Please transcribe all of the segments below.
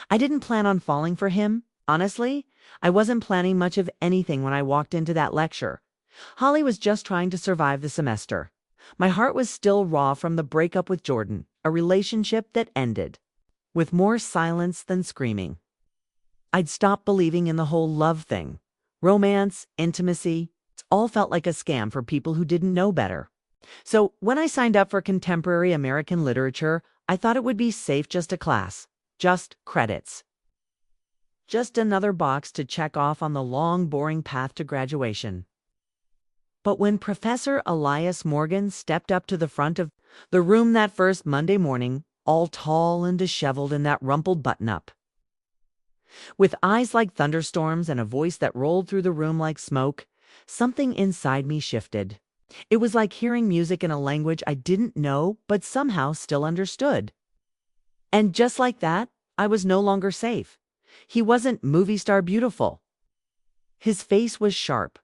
I didn't plan on falling for him. Honestly, I wasn't planning much of anything when I walked into that lecture. Holly was just trying to survive the semester. My heart was still raw from the breakup with Jordan, a relationship that ended with more silence than screaming. I'd stopped believing in the whole love thing. Romance, intimacy, it all felt like a scam for people who didn't know better. So when I signed up for contemporary American literature, I thought it would be safe, just a class, just credits. Just another box to check off on the long, boring path to graduation. But when Professor Elias Morgan stepped up to the front of the room that first Monday morning, all tall and disheveled in that rumpled button-up, with eyes like thunderstorms and a voice that rolled through the room like smoke, something inside me shifted. It was like hearing music in a language I didn't know but somehow still understood. And just like that, I was no longer safe. He wasn't movie star beautiful. His face was sharp,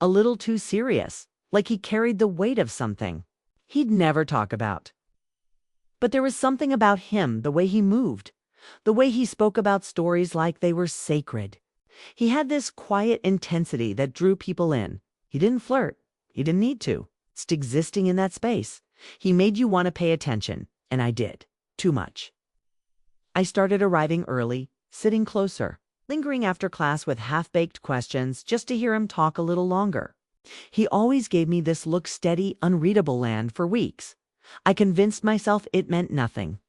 a little too serious, like he carried the weight of something he'd never talk about. But there was something about him, the way he moved, the way he spoke about stories like they were sacred. He had this quiet intensity that drew people in. He didn't flirt. He didn't need to. Just existing in that space, he made you want to pay attention, and I did. Too much. I started arriving early, sitting closer, lingering after class with half-baked questions just to hear him talk a little longer. He always gave me this look steady, unreadable land for weeks. I convinced myself it meant nothing.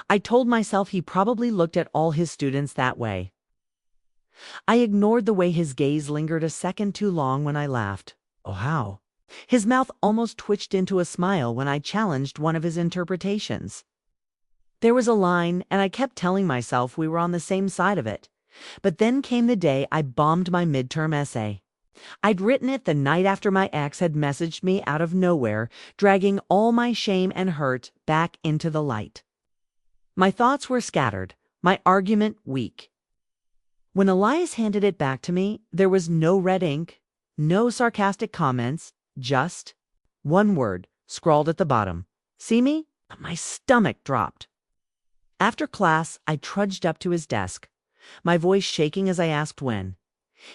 I told myself he probably looked at all his students that way. I ignored the way his gaze lingered a second too long when I laughed. Oh, how? His mouth almost twitched into a smile when I challenged one of his interpretations. There was a line, and I kept telling myself we were on the same side of it. But then came the day I bombed my midterm essay. I'd written it the night after my ex had messaged me out of nowhere, dragging all my shame and hurt back into the light. My thoughts were scattered, my argument weak. When Elias handed it back to me, there was no red ink, no sarcastic comments, just one word scrawled at the bottom. See me? My stomach dropped. After class, I trudged up to his desk, my voice shaking as I asked when.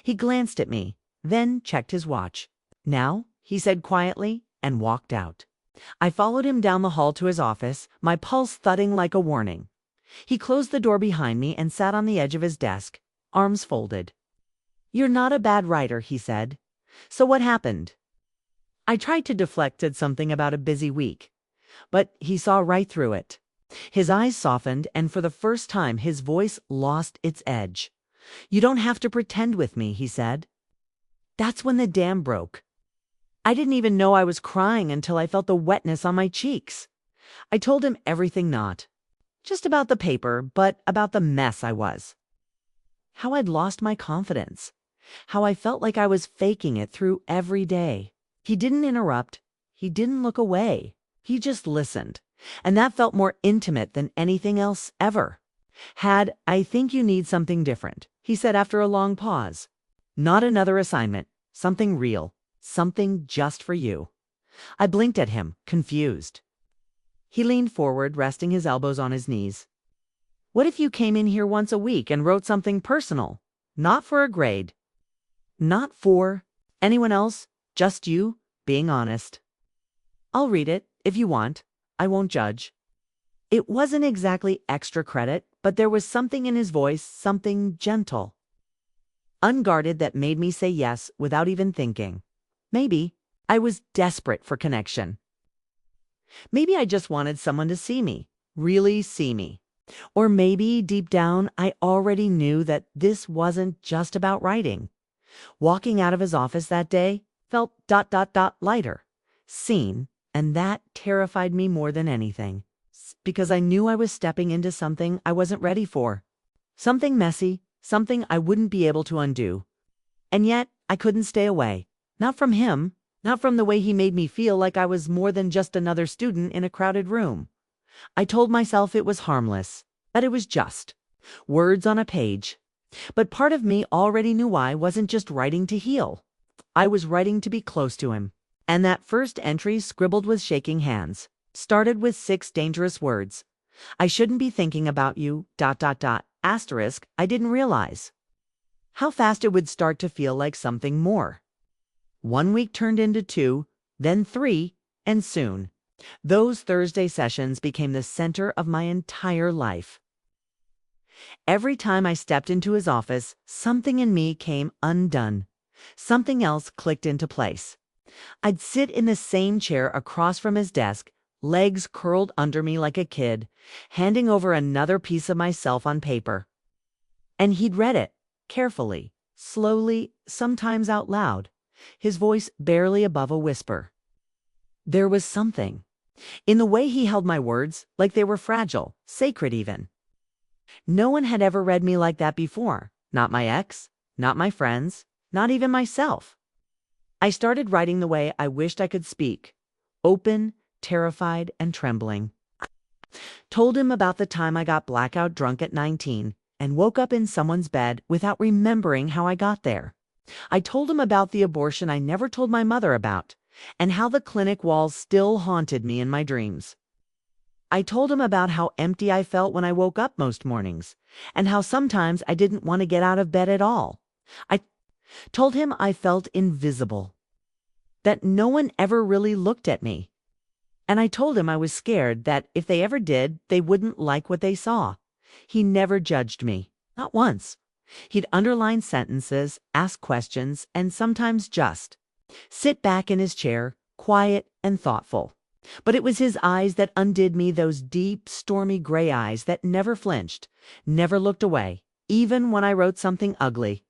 He glanced at me, then checked his watch. Now, he said quietly, and walked out. I followed him down the hall to his office, my pulse thudding like a warning. He closed the door behind me and sat on the edge of his desk, arms folded. "You're not a bad writer," he said. "So what happened?" I tried to deflect at something about a busy week, but he saw right through it. His eyes softened, and for the first time his voice lost its edge. "You don't have to pretend with me," he said. That's when the dam broke. I didn't even know I was crying until I felt the wetness on my cheeks. I told him everything, not just about the paper, but about the mess I was. How I'd lost my confidence. How I felt like I was faking it through every day. He didn't interrupt. He didn't look away. He just listened. And that felt more intimate than anything else ever. "I think you need something different," he said after a long pause. "Not another assignment. Something real. Something just for you." I blinked at him, confused. He leaned forward, resting his elbows on his knees. "What if you came in here once a week and wrote something personal? Not for a grade. Not for anyone else. Just you, being honest. I'll read it, if you want. I won't judge." It wasn't exactly extra credit, but there was something in his voice, something gentle, unguarded, that made me say yes without even thinking. Maybe I was desperate for connection. Maybe I just wanted someone to see me, really see me. Or maybe deep down I already knew that this wasn't just about writing. Walking out of his office that day felt lighter, seen, and that terrified me more than anything. Because I knew I was stepping into something I wasn't ready for. Something messy, something I wouldn't be able to undo. And yet, I couldn't stay away. Not from him, not from the way he made me feel like I was more than just another student in a crowded room. I told myself it was harmless, that it was just words on a page. But part of me already knew I wasn't just writing to heal. I was writing to be close to him. And that first entry, scribbled with shaking hands, started with 6 dangerous words. "I shouldn't be thinking about you, ... I didn't realize how fast it would start to feel like something more. 1 week turned into 2, then 3, and soon, those Thursday sessions became the center of my entire life. Every time I stepped into his office, something in me came undone. Something else clicked into place. I'd sit in the same chair across from his desk, legs curled under me like a kid, handing over another piece of myself on paper. And he'd read it, carefully, slowly, sometimes out loud, his voice barely above a whisper. There was something in the way he held my words, like they were fragile, sacred even. No one had ever read me like that before. Not my ex, not my friends, not even myself. I started writing the way I wished I could speak, open, terrified, and trembling. Told him about the time I got blackout drunk at 19 and woke up in someone's bed without remembering how I got there. I told him about the abortion I never told my mother about, and how the clinic walls still haunted me in my dreams. I told him about how empty I felt when I woke up most mornings, and how sometimes I didn't want to get out of bed at all. I told him I felt invisible, that no one ever really looked at me. And I told him I was scared that if they ever did, they wouldn't like what they saw. He never judged me, not once. He'd underline sentences, ask questions, and sometimes just sit back in his chair, quiet and thoughtful. But it was his eyes that undid me, those deep, stormy gray eyes that never flinched, never looked away, even when I wrote something ugly.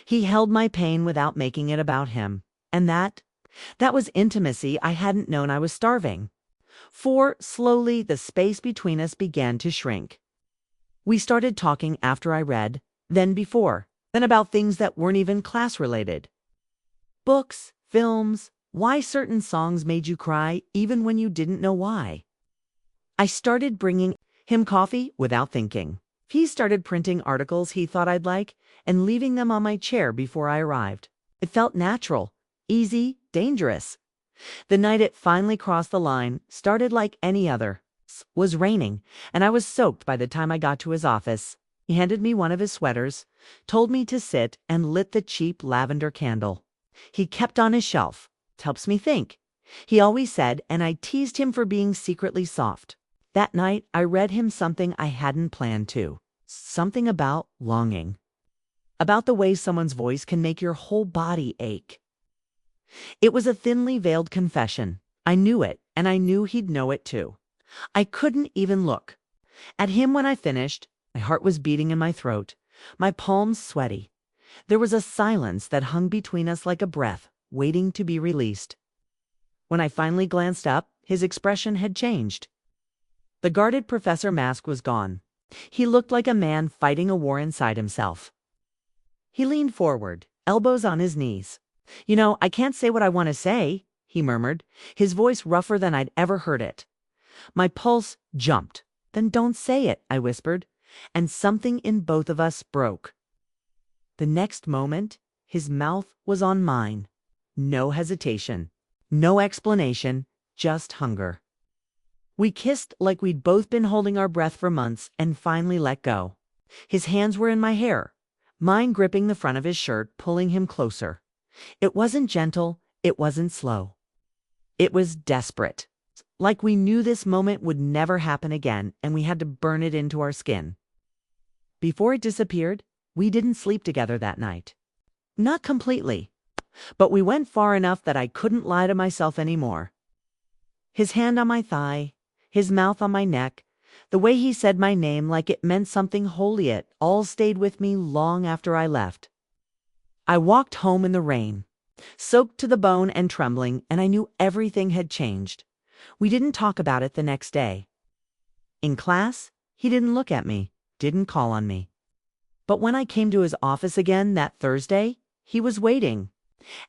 He held my pain without making it about him, and that was intimacy I hadn't known I was starving. For, slowly, the space between us began to shrink. We started talking after I read, then before, then about things that weren't even class-related. Books, films, why certain songs made you cry even when you didn't know why. I started bringing him coffee without thinking. He started printing articles he thought I'd like and leaving them on my chair before I arrived. It felt natural, easy, dangerous. The night it finally crossed the line started like any other. It was raining, and I was soaked by the time I got to his office. He handed me one of his sweaters, told me to sit, and lit the cheap lavender candle he kept on his shelf. It helps me think, he always said, and I teased him for being secretly soft. That night, I read him something I hadn't planned to. Something about longing. About the way someone's voice can make your whole body ache. It was a thinly veiled confession. I knew it, and I knew he'd know it too. I couldn't even look at him when I finished. My heart was beating in my throat, my palms sweaty. There was a silence that hung between us like a breath, waiting to be released. When I finally glanced up, his expression had changed. The guarded professor mask was gone. He looked like a man fighting a war inside himself. He leaned forward, elbows on his knees. "You know, I can't say what I want to say," he murmured, his voice rougher than I'd ever heard it. My pulse jumped. "Then don't say it," I whispered, and something in both of us broke. The next moment, his mouth was on mine. No hesitation, no explanation, just hunger. We kissed like we'd both been holding our breath for months and finally let go. His hands were in my hair, mine gripping the front of his shirt, pulling him closer. It wasn't gentle, it wasn't slow. It was desperate. Like we knew this moment would never happen again and we had to burn it into our skin. Before it disappeared, we didn't sleep together that night. Not completely, but we went far enough that I couldn't lie to myself anymore. His hand on my thigh, his mouth on my neck, the way he said my name like it meant something holy, it all stayed with me long after I left. I walked home in the rain, soaked to the bone and trembling, and I knew everything had changed. We didn't talk about it the next day. In class, he didn't look at me, didn't call on me. But when I came to his office again that Thursday, he was waiting.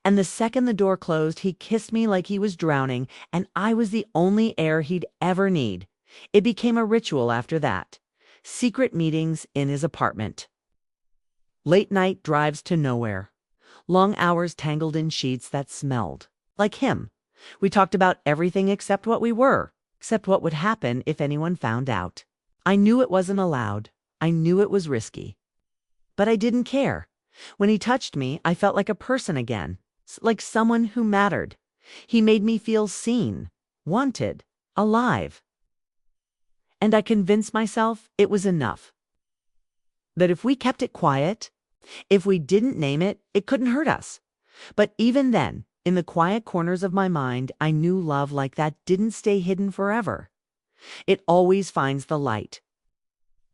And the second the door closed, he kissed me like he was drowning, and I was the only air he'd ever need. It became a ritual after that. Secret meetings in his apartment. Late night drives to nowhere. Long hours tangled in sheets that smelled like him. We talked about everything except what we were, except what would happen if anyone found out. I knew it wasn't allowed. I knew it was risky. But I didn't care. When he touched me, I felt like a person again, like someone who mattered. He made me feel seen, wanted, alive. And I convinced myself it was enough. That if we kept it quiet, if we didn't name it, it couldn't hurt us. But even then, in the quiet corners of my mind, I knew love like that didn't stay hidden forever. It always finds the light.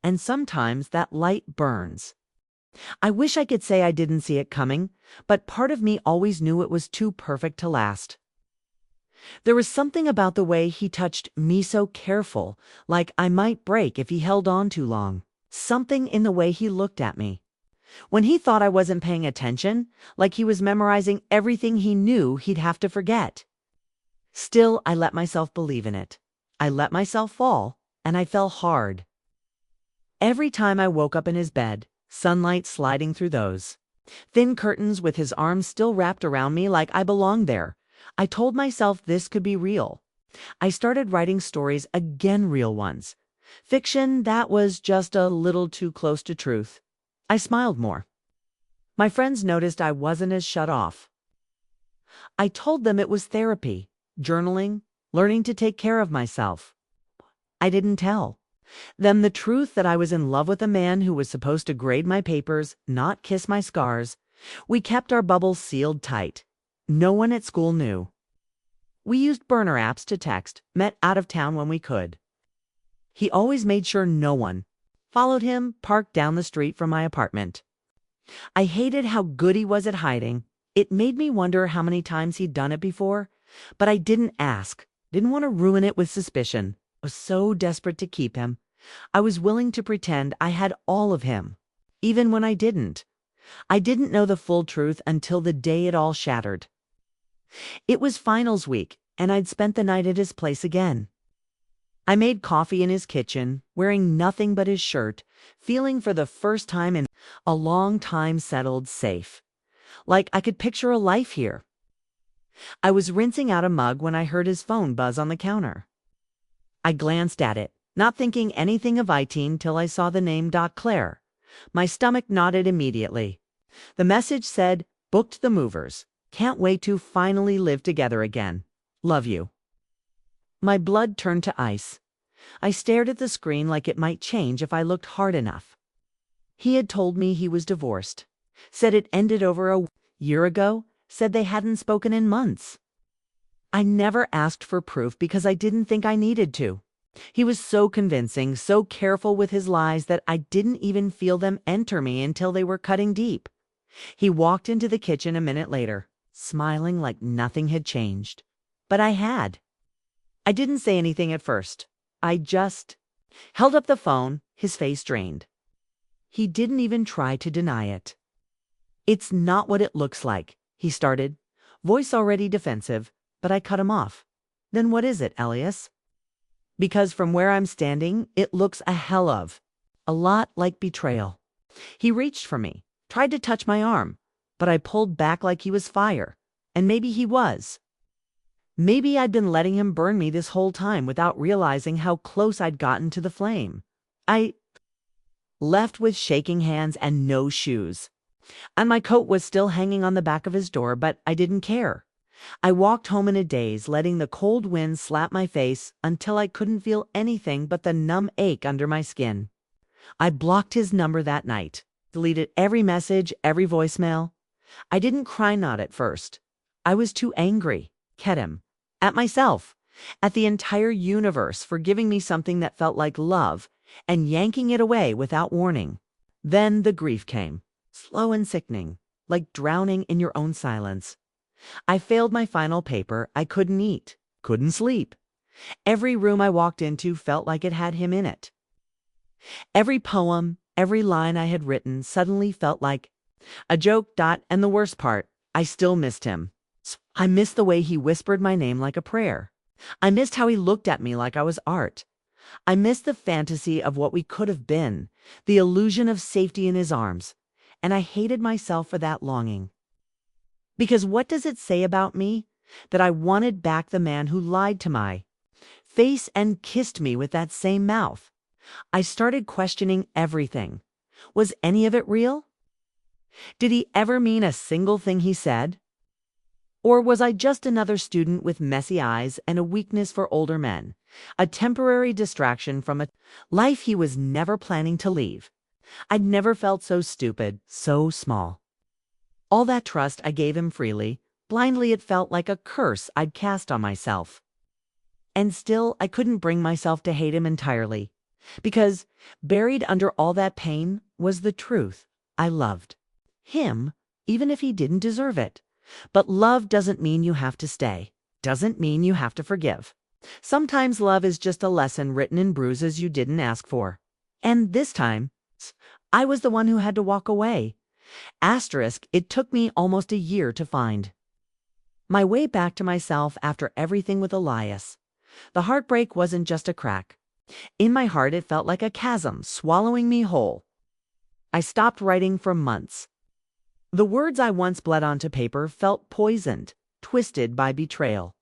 And sometimes that light burns. I wish I could say I didn't see it coming, but part of me always knew it was too perfect to last. There was something about the way he touched me so careful, like I might break if he held on too long. Something in the way he looked at me. When he thought I wasn't paying attention, like he was memorizing everything he knew he'd have to forget. Still, I let myself believe in it. I let myself fall, and I fell hard. Every time I woke up in his bed, sunlight sliding through those thin curtains with his arms still wrapped around me like I belonged there, I told myself this could be real. I started writing stories, again real ones. Fiction that was just a little too close to truth. I smiled more. My friends noticed I wasn't as shut off. I told them it was therapy, journaling, learning to take care of myself. I didn't tell them the truth that I was in love with a man who was supposed to grade my papers, not kiss my scars. We kept our bubble sealed tight. No one at school knew. We used burner apps to text, met out of town when we could. He always made sure no one followed him, parked down the street from my apartment. I hated how good he was at hiding. It made me wonder how many times he'd done it before, but I didn't ask, didn't want to ruin it with suspicion. I was so desperate to keep him. I was willing to pretend I had all of him, even when I didn't. I didn't know the full truth until the day it all shattered. It was finals week, and I'd spent the night at his place again. I made coffee in his kitchen, wearing nothing but his shirt, feeling for the first time in a long time settled safe. Like I could picture a life here. I was rinsing out a mug when I heard his phone buzz on the counter. I glanced at it, not thinking anything of IT till I saw the name Claire. My stomach nodded immediately. The message said, "Booked the movers. Can't wait to finally live together again. Love you." My blood turned to ice. I stared at the screen like it might change if I looked hard enough. He had told me he was divorced. Said it ended over a year ago. Said they hadn't spoken in months. I never asked for proof because I didn't think I needed to. He was so convincing, so careful with his lies that I didn't even feel them enter me until they were cutting deep. He walked into the kitchen a minute later, smiling like nothing had changed. But I had. I didn't say anything at first. I just held up the phone, his face drained. He didn't even try to deny it. "It's not what it looks like," he started, voice already defensive, but I cut him off. "Then what is it, Elias?" Because from where I'm standing, it looks a lot like betrayal. He reached for me, tried to touch my arm, but I pulled back like he was fire. And maybe he was. Maybe I'd been letting him burn me this whole time without realizing how close I'd gotten to the flame. I left with shaking hands and no shoes. And my coat was still hanging on the back of his door, but I didn't care. I walked home in a daze, letting the cold wind slap my face until I couldn't feel anything but the numb ache under my skin. I blocked his number that night, deleted every message, every voicemail. I didn't cry not at first. I was too angry, at him, at myself, at the entire universe for giving me something that felt like love and yanking it away without warning. Then the grief came, slow and sickening, like drowning in your own silence. I failed my final paper. I couldn't eat, couldn't sleep. Every room I walked into felt like it had him in it. Every poem, every line I had written suddenly felt like a joke. And the worst part, I still missed him. I missed the way he whispered my name like a prayer. I missed how he looked at me like I was art. I missed the fantasy of what we could have been, the illusion of safety in his arms. And I hated myself for that longing. Because what does it say about me? That I wanted back the man who lied to my face and kissed me with that same mouth. I started questioning everything. Was any of it real? Did he ever mean a single thing he said? Or was I just another student with messy eyes and a weakness for older men, a temporary distraction from a life he was never planning to leave? I'd never felt so stupid, so small. All that trust I gave him freely, blindly it felt like a curse I'd cast on myself. And still, I couldn't bring myself to hate him entirely, because buried under all that pain was the truth. I loved him, even if he didn't deserve it. But love doesn't mean you have to stay, doesn't mean you have to forgive. Sometimes love is just a lesson written in bruises you didn't ask for. And this time, I was the one who had to walk away. Asterisk, it took me almost a year to find my way back to myself after everything with Elias. The heartbreak wasn't just a crack. In my heart, it felt like a chasm swallowing me whole. I stopped writing for months. The words I once bled onto paper felt poisoned, twisted by betrayal.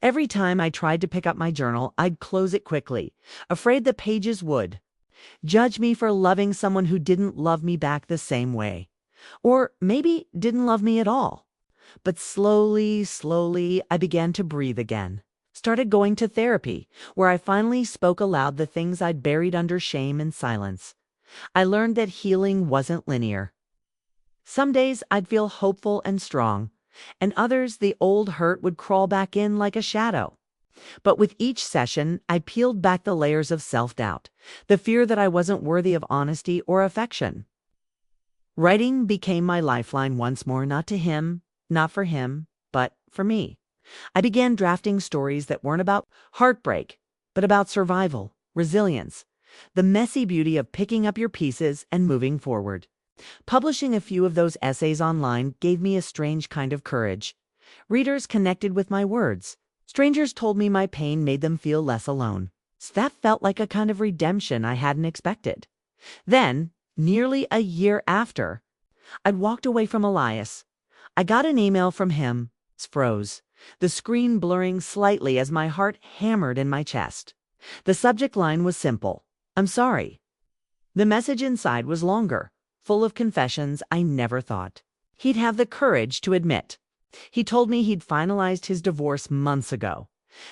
Every time I tried to pick up my journal, I'd close it quickly, afraid the pages would judge me for loving someone who didn't love me back the same way. Or maybe didn't love me at all. But slowly, I began to breathe again. Started going to therapy, where I finally spoke aloud the things I'd buried under shame and silence. I learned that healing wasn't linear. Some days I'd feel hopeful and strong, and others the old hurt would crawl back in like a shadow. But with each session, I peeled back the layers of self-doubt, the fear that I wasn't worthy of honesty or affection. Writing became my lifeline once more, not to him, not for him, but for me. I began drafting stories that weren't about heartbreak, but about survival, resilience, the messy beauty of picking up your pieces and moving forward. Publishing a few of those essays online gave me a strange kind of courage. Readers connected with my words. Strangers told me my pain made them feel less alone. That felt like a kind of redemption I hadn't expected. Then, nearly a year after, I'd walked away from Elias. I got an email from him. It froze, the screen blurring slightly as my heart hammered in my chest. The subject line was simple: "I'm sorry." The message inside was longer, full of confessions I never thought he'd have the courage to admit. He told me he'd finalized his divorce months ago,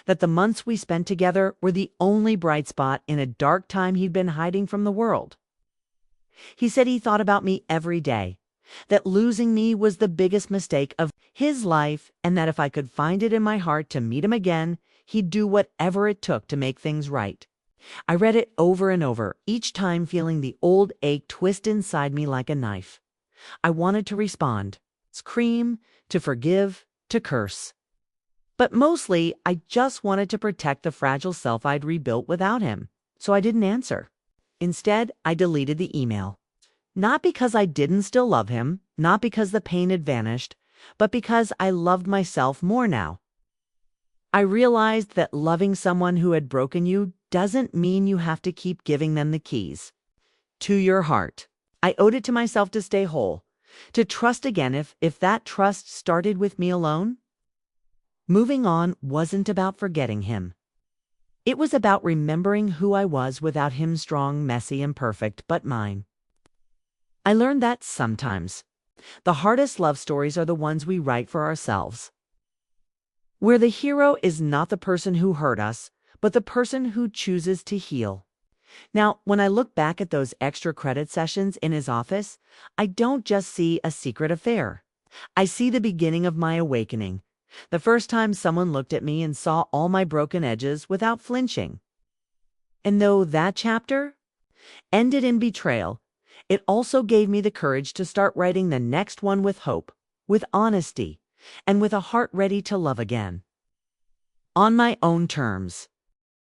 that the months we spent together were the only bright spot in a dark time he'd been hiding from the world. He said he thought about me every day, that losing me was the biggest mistake of his life, and that if I could find it in my heart to meet him again, he'd do whatever it took to make things right. I read it over and over, each time feeling the old ache twist inside me like a knife. I wanted to respond, scream, to forgive, to curse. But mostly, I just wanted to protect the fragile self I'd rebuilt without him, so I didn't answer. Instead, I deleted the email. Not because I didn't still love him, not because the pain had vanished, but because I loved myself more now. I realized that loving someone who had broken you doesn't mean you have to keep giving them the keys to your heart. I owed it to myself to stay whole, to trust again if that trust started with me alone. Moving on wasn't about forgetting him. It was about remembering who I was without him, strong, messy, imperfect, but mine. I learned that sometimes the hardest love stories are the ones we write for ourselves, where the hero is not the person who hurt us, but the person who chooses to heal. Now, when I look back at those extra credit sessions in his office, I don't just see a secret affair. I see the beginning of my awakening, the first time someone looked at me and saw all my broken edges without flinching. And though that chapter ended in betrayal, it also gave me the courage to start writing the next one with hope, with honesty, and with a heart ready to love again. On my own terms.